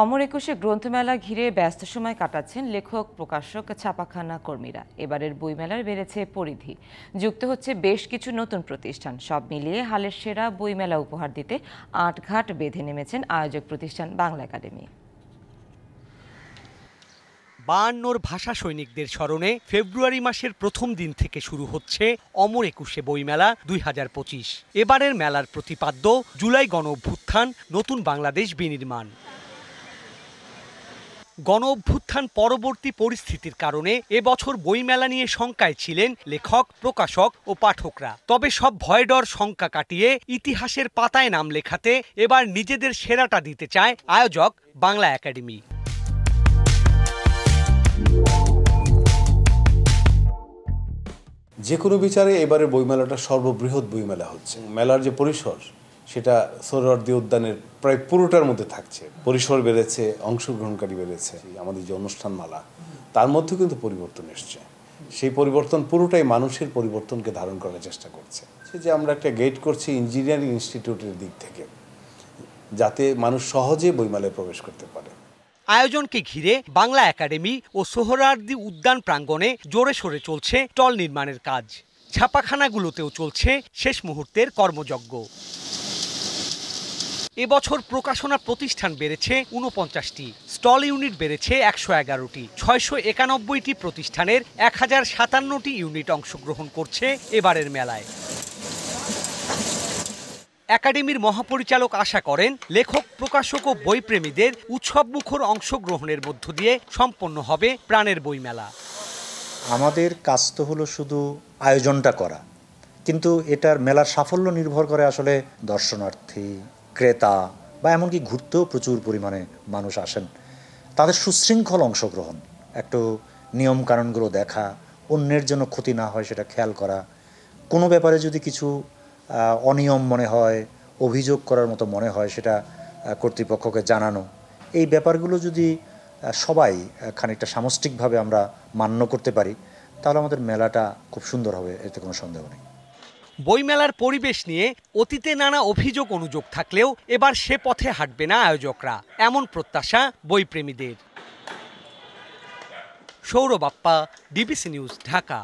অমর একুশে গ্রন্থমেলা ঘিরে ব্যস্ত সময় কাটাচ্ছেন লেখক, প্রকাশক, ছাপাখানা কর্মীরা। এবারের বইমেলার বেড়েছে পরিধি, যুক্ত হচ্ছে বেশ কিছু নতুন প্রতিষ্ঠান। সব মিলিয়ে হালের সেরা বইমেলা উপহার দিতে আটঘাট বেঁধে নেমেছেন আয়োজক প্রতিষ্ঠান বাংলা একাডেমি। 52 ভাষা সৈনিকদের স্মরণে ফেব্রুয়ারি মাসের প্রথম দিন থেকে শুরু হচ্ছে অমর একুশে বইমেলা 2025। এবারের মেলার প্রতিপাদ্য জুলাই গণ অভ্যুত্থান, নতুন বাংলাদেশ বিনির্মাণ। গণ অভ্যুত্থান পরবর্তী পরিস্থিতির কারণে এবছর বইমেলা নিয়ে শঙ্কায় ছিলেন লেখক, প্রকাশক ও পাঠকরা। তবে সব ভয় ডর শঙ্কা কাটিয়ে ইতিহাসের পাতায় নাম লেখাতে এবার নিজেদের সেরাটা দিতে চায় আয়োজক বাংলা একাডেমি। যে কোনো বিচারে এবারে বইমেলাটা সর্ববৃহৎ বইমেলা হচ্ছে। মেলার যে পরিসর সেটা সোহরাওয়ার্দী উদ্যানের প্রায় পুরোটার মধ্যে থাকছে। পরিসর বেড়েছে, অংশগ্রহণকারী বেড়েছে। আমাদের যে অনুষ্ঠানমালা তার মধ্যেও কিন্তু পরিবর্তন এসছে। সেই পরিবর্তন পুরোটাই মানুষের পরিবর্তনকে ধারণ করার চেষ্টা করছে। সে যে আমরা একটা গেট করছি ইঞ্জিনিয়ারিং ইনস্টিটিউটের দিক থেকে, যাতে মানুষ সহজে বইমেলায় প্রবেশ করতে পারে। আয়োজনকে ঘিরে বাংলা একাডেমি ও সোহরাওয়ার্দী উদ্যান প্রাঙ্গণে জোরে সোরে চলছে স্টল নির্মাণের কাজ। ছাপাখানাগুলোতেও চলছে শেষ মুহূর্তের কর্মযজ্ঞ। এবছর প্রকাশনা প্রতিষ্ঠান বেড়েছে 49টি, স্টল ইউনিট বেড়েছে 111টি। 691টি প্রতিষ্ঠানের 1057টি ইউনিট অংশগ্রহণ করছে এবারের মেলায়। একাডেমির মহাপরিচালক আশা করেন, লেখক, প্রকাশক ও বইপ্রেমীদের উৎসবমুখর অংশগ্রহণের মধ্য দিয়ে সম্পন্ন হবে প্রাণের বইমেলা। আমাদের কাজ তো হলো শুধু আয়োজনটা করা, কিন্তু এটার মেলার সাফল্য নির্ভর করে আসলে দর্শনার্থী, ক্রেতা বা এমনকি ঘুরতেও প্রচুর পরিমাণে মানুষ আসেন। তাদের সুশৃঙ্খল অংশগ্রহণ, একটু নিয়ম কানুনগুলো দেখা, অন্যের জন্য ক্ষতি না হয় সেটা খেয়াল করা, কোনো ব্যাপারে যদি কিছু অনিয়ম মনে হয়, অভিযোগ করার মতো মনে হয় সেটা কর্তৃপক্ষকে জানানো। এই ব্যাপারগুলো যদি সবাই খানিকটা সামষ্টিকভাবে আমরা মান্য করতে পারি, তাহলে আমাদের মেলাটা খুব সুন্দর হবে, এতে কোনো সন্দেহ নেই। বইমেলার পরিবেশ নিয়ে অতীতে নানা অভিযোগ অনুযোগ থাকলেও এবার সে পথে হাঁটবে না আয়োজকরা, এমন প্রত্যাশা বইপ্রেমীদের। Sourav Appa, DBC news, Dhaka.